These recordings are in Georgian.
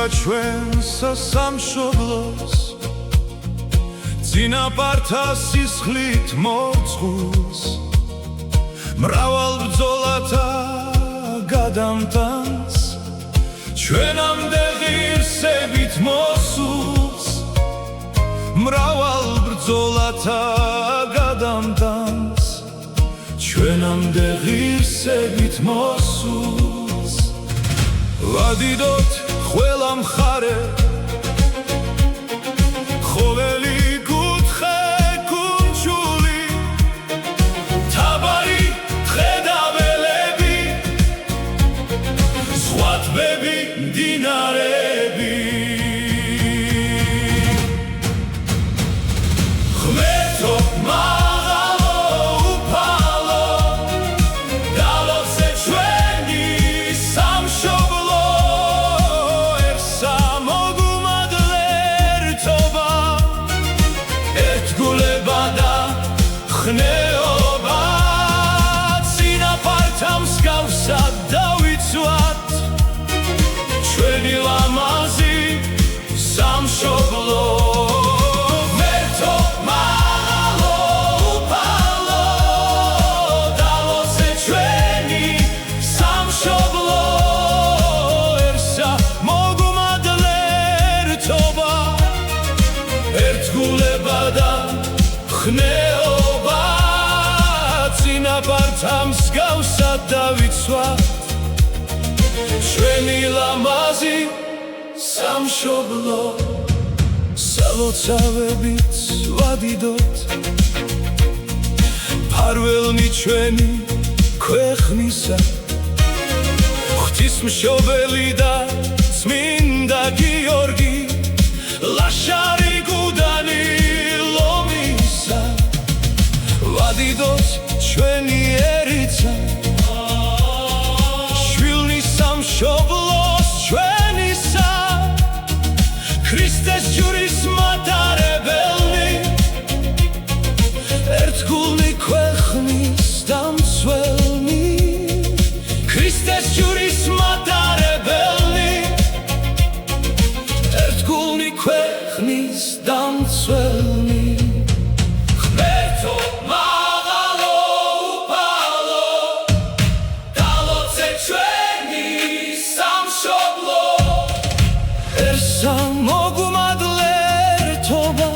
ჩვენს სამშობლოს წინაპართა სისხლით მორწყულს მრავალ ბრძოლათა გადამტანს ჩვენამდე ღირსებით მოსულს მრავალ ბრძოლათა გადამტანს ჩვენამდე ღირსებით მოსულს ვადიდოთ ყველა მხარე ხოველი კუთხე კუნჩული თაბარი ხედაველები სხვა ტბები მდინარები ღმერთო მაღალო უფალო დალოცე ჩვენი სამშობლო ხნეობა წინაპართა მსგავსად დავიცვათ ჩვენი ლამაზი სამშობლო ღმერთო მაღალო უფალო დალოცე ჩვენი სამშობლო ერსა მოგუმადლე ერთობა ერთგულება და ხნეობა წინაპართა მსგავსად დავიცვათ ჩვენი ლამაზი სამშობლო სალოცავებით ვადიდოთ ფარველნი ჩვენი ქვეყნისა ღვთისმშობელი და წმინდა გიორგი ლაშარი გუდანი ვადიდოთ ჩვენიერიca შვილნის სამშობლოს ჩვენისა ქრისტეს ჯვრის მატარებელნი ერთგულნი ქვეყნის დამცველნი ქრისტეს ჯვრის მატარებელნი ერთგულნი ქვეყნის დამცველნი მოგუმადლე ერთობა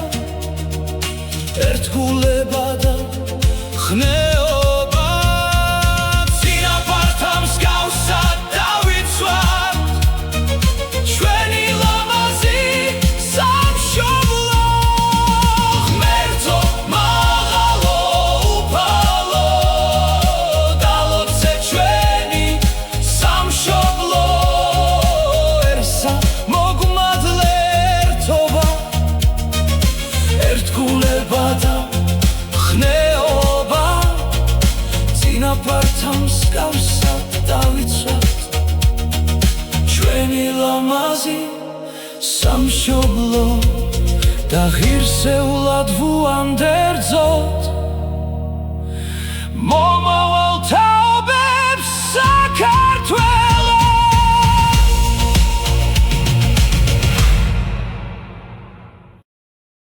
ერთგულება და ხნეობა წინაპართა მსგავსად დავიცვათ ჩვენი ლამაზი სამშობლო ღმერთო მაღალო უფალო დალოცე ჩვენი სამშობლო ერსა ერთგულება და ხნეობა წინაპართა მსგავსად დავიცვათ ჩვენი ლამაზი სამშობლო და ღირსეულად ვუანდერძოთ